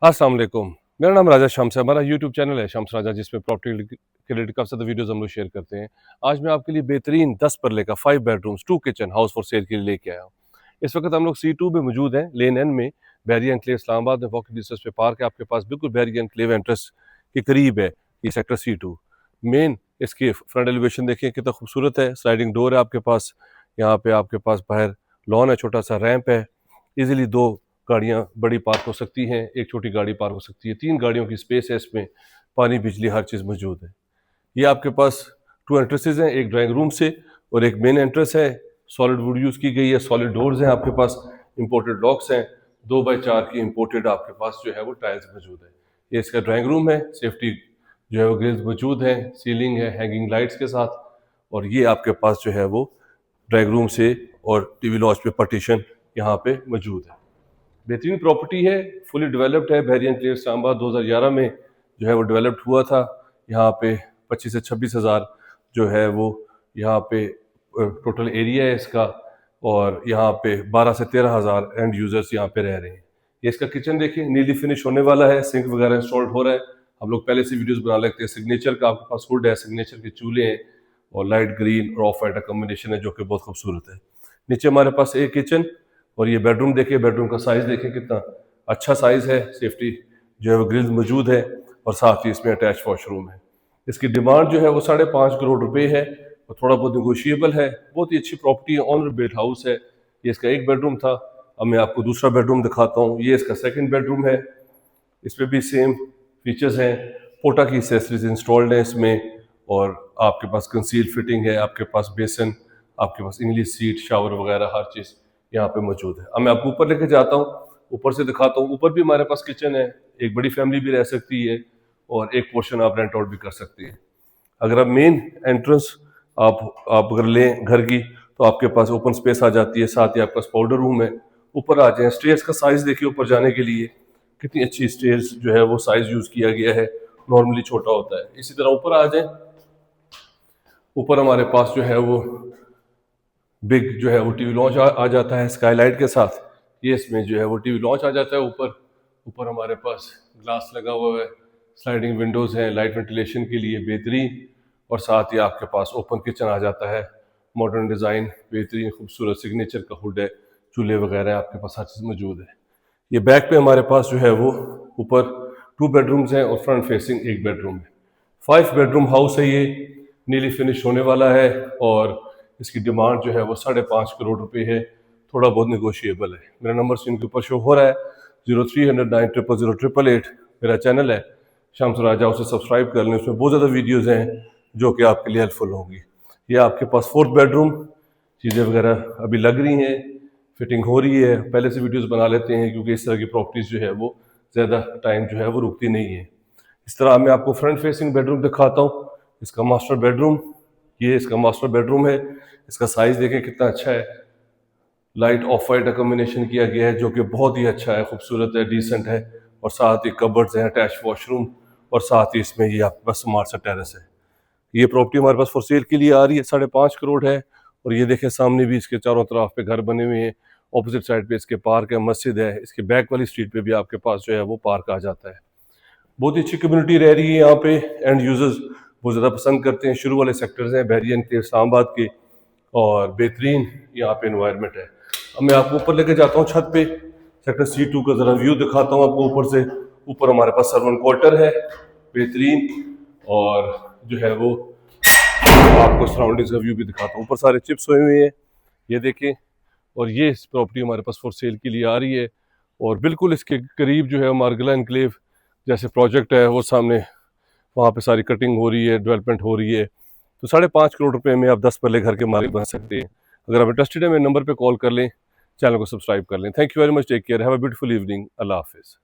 अस्सलाम वालेकुम। मेरा नाम राजा शम्स है। हमारा यूट्यूब चैनल है शम्स राजा, जिसमें प्रॉपर्टी के रिलेटेड काफ़ी ज़्यादा वीडियोस हम लोग शेयर करते हैं। आज मैं आपके लिए बेहतरीन 10 परले का 5 bedrooms 2 kitchen house for sale के लिए लेके आया हूँ। इस वक्त हम लोग C2 में मौजूद हैं, लेन एन में, बैरी एनक्लेव इस्लामाबाद में। वॉकिंग डिस्टेंस पे पार्क है आपके पास, बिल्कुल बैरी एनक्लेव एंट्रेंस के करीब है ये सेक्टर C2। मेन इसकी फ्रंट एलिवेशन देखिए कितना खूबसूरत है। स्लाइडिंग डोर है आपके पास, यहाँ पे आपके पास बाहर लॉन है, छोटा सा रैंप है। इजीली 2 गाड़ियाँ बड़ी पार्क हो सकती हैं, एक छोटी गाड़ी पार्क हो सकती है। 3 गाड़ियों की स्पेस है इसमें, पानी बिजली हर चीज़ मौजूद है। ये आपके पास 2 एंट्रेंसेस हैं, एक ड्राइंग रूम से और एक मेन एंट्रेंस है। सॉलिड वुड यूज़ की गई है, सॉलिड डोर्स हैं आपके पास, इंपोर्टेड लॉक्स हैं, 2x4 की इंपोर्टेड आपके पास जो है वो टाइल्स मौजूद है। ये इसका ड्राइंग रूम है, सेफ्टी जो है वो ग्रिल्स मौजूद है, सीलिंग है हैंगिंग लाइट्स के साथ। और ये आपके पास जो है वो ड्राइंग रूम से और टीवी लॉज पे पार्टीशन यहाँ पे मौजूद है। बेहतरीन प्रॉपर्टी है, फुली डेवलप्ड है। बैरी एनक्लेव इस्लामाबाद 2011 में जो है वो डेवलप्ड हुआ था। यहाँ पे 25 से 26 हज़ार जो है वो यहाँ पे टोटल एरिया है इसका, और यहाँ पे 12 से 13 हज़ार एंड यूजर्स यहाँ पे रह रहे हैं। ये इसका किचन देखिए नीली फिनिश होने वाला है, सिंक वगैरह इंस्टॉल्ड हो रहा है। हम लोग पहले से वीडियोस बना लेते हैं। सिग्नेचर का आपके पास हुड है, सिग्नेचर के चूल्हे हैं और लाइट ग्रीन और ऑफ वाइट का कॉम्बिनेशन है जो कि बहुत खूबसूरत है। नीचे हमारे पास एक किचन और ये बेडरूम देखिए, बेडरूम का साइज देखिए कितना अच्छा साइज है। सेफ्टी जो है वो ग्रिल्स मौजूद है और साथ ही इसमें अटैच वॉशरूम है। इसकी डिमांड जो है वो 5.5 करोड़ रुपए है और थोड़ा बहुत निगोशिएबल है। बहुत ही अच्छी प्रॉपर्टी है, ऑनर बिल्ट हाउस है। ये इसका एक बेडरूम था, अब मैं आपको दूसरा बेडरूम दिखाता हूँ। ये इसका सेकंड बेडरूम है, इसमें भी सेम फीचर्स हैं। पोटा की एसेसरीज इंस्टॉल्ड है इसमें, और आपके पास कंसील फिटिंग है, आपके पास बेसन, आपके पास इंग्लिश सीट, शावर वगैरह हर चीज़ यहाँ पे मौजूद है। अब मैं आपको ऊपर लेके जाता हूँ, ऊपर से दिखाता हूँ। ऊपर भी हमारे पास किचन है, एक बड़ी फैमिली भी रह सकती है और एक पोर्शन आप रेंट आउट भी कर सकते हैं। अगर आप मेन एंट्रेंस आप अगर लें घर की, तो आपके पास ओपन स्पेस आ जाती है, साथ ही आपके पास पाउडर रूम है। ऊपर आ जाए, स्टेयर्स का साइज देखिए ऊपर जाने के लिए कितनी अच्छी स्टेयर्स जो है वो साइज यूज किया गया है। नॉर्मली छोटा होता है। इसी तरह ऊपर आ जाए, ऊपर हमारे पास जो है वो बिग जो है वो टीवी लॉन्च आ जाता है स्काईलाइट के साथ। ये इसमें जो है वो टीवी लॉन्च आ जाता है। ऊपर ऊपर हमारे पास ग्लास लगा हुआ है, स्लाइडिंग विंडोज़ हैं लाइट वेंटिलेशन के लिए बेहतरीन, और साथ ही आपके पास ओपन किचन आ जाता है। मॉडर्न डिज़ाइन, बेहतरीन खूबसूरत सिग्नेचर का हुड है, चूल्हे वगैरह आपके पास हर चीज़ मौजूद है। ये बैक पे हमारे पास जो है वो ऊपर 2 बेडरूम्स हैं और फ्रंट फेसिंग एक बेडरूम है। 5 बेडरूम हाउस है ये, नीली फिनिश होने वाला है और इसकी डिमांड जो है वो 5.5 करोड़ रुपए है। थोड़ा बहुत निगोशिएबल है। मेरा नंबर स्क्रीन के ऊपर शो हो रहा है, 0309000888। मेरा चैनल है शम्स राजा, उसे सब्सक्राइब कर लें। उसमें बहुत ज़्यादा वीडियोज़ हैं जो कि आपके लिए हेल्पफुल होंगी। ये आपके पास 4th बेडरूम, चीज़ें वगैरह अभी लग रही हैं, फिटिंग हो रही है। पहले से वीडियोज़ बना लेते हैं क्योंकि इस तरह की प्रॉपर्टीज़ जो है वो ज़्यादा टाइम जो है वो रुकती नहीं है। इस तरह मैं आपको फ्रंट फेसिंग बेडरूम दिखाता हूँ। इसका मास्टर बेडरूम, ये इसका मास्टर बेडरूम है। इसका साइज देखें कितना अच्छा है, लाइट ऑफ वाइट का कॉम्बिनेशन किया गया है जो कि बहुत ही अच्छा है, खूबसूरत है, डिसेंट है। और साथ ही कबर्ड्स हैं, अटैच वॉशरूम, और साथ ही इसमें ये आपके पास स्मार्ट सा टेरेस है। ये प्रॉपर्टी हमारे पास फॉर सेल के लिए आ रही है, 5.5 करोड़ है। और ये देखें सामने भी इसके चारों तरफ पे घर बने हुए हैं। ऑपोजिट साइड पे इसके पार्क है, मस्जिद है। इसके बैक वाली स्ट्रीट पे भी आपके पास जो है वो पार्क आ जाता है। बहुत ही अच्छी कम्युनिटी रह रही है यहाँ पे, एंड यूजर्स बहुत ज़्यादा पसंद करते हैं। शुरू वाले सेक्टर्स हैं बैरी एनक्लेव इस्लामाबाद के, और बेहतरीन यहाँ पे इन्वायरमेंट है। अब मैं आपको ऊपर लेके जाता हूँ छत पे, सेक्टर C2 का ज़रा व्यू दिखाता हूँ आपको ऊपर से। ऊपर हमारे पास सर्वेंट क्वार्टर है बेहतरीन, और जो है वो आपको सराउंडिंग्स का व्यू भी दिखाता हूँ। ऊपर सारे चिप्स हुए हुए हैं, ये देखें। और ये इस प्रॉपर्टी हमारे पास फॉर सेल के लिए आ रही है, और बिल्कुल इसके करीब जो है मार्गला एनक्लेव जैसे प्रोजेक्ट है वो सामने, वहाँ पे सारी कटिंग हो रही है, डेवलपमेंट हो रही है। तो 5.5 करोड़ रुपए में आप 10 पल्ले घर के मालिक बन सकते हैं। अगर आप इंटरेस्टेड है मेरे नंबर पे कॉल कर लें, चैनल को सब्सक्राइब कर लें। Thank you very much, take care, have a beautiful evening, अल्लाह हाफिज़।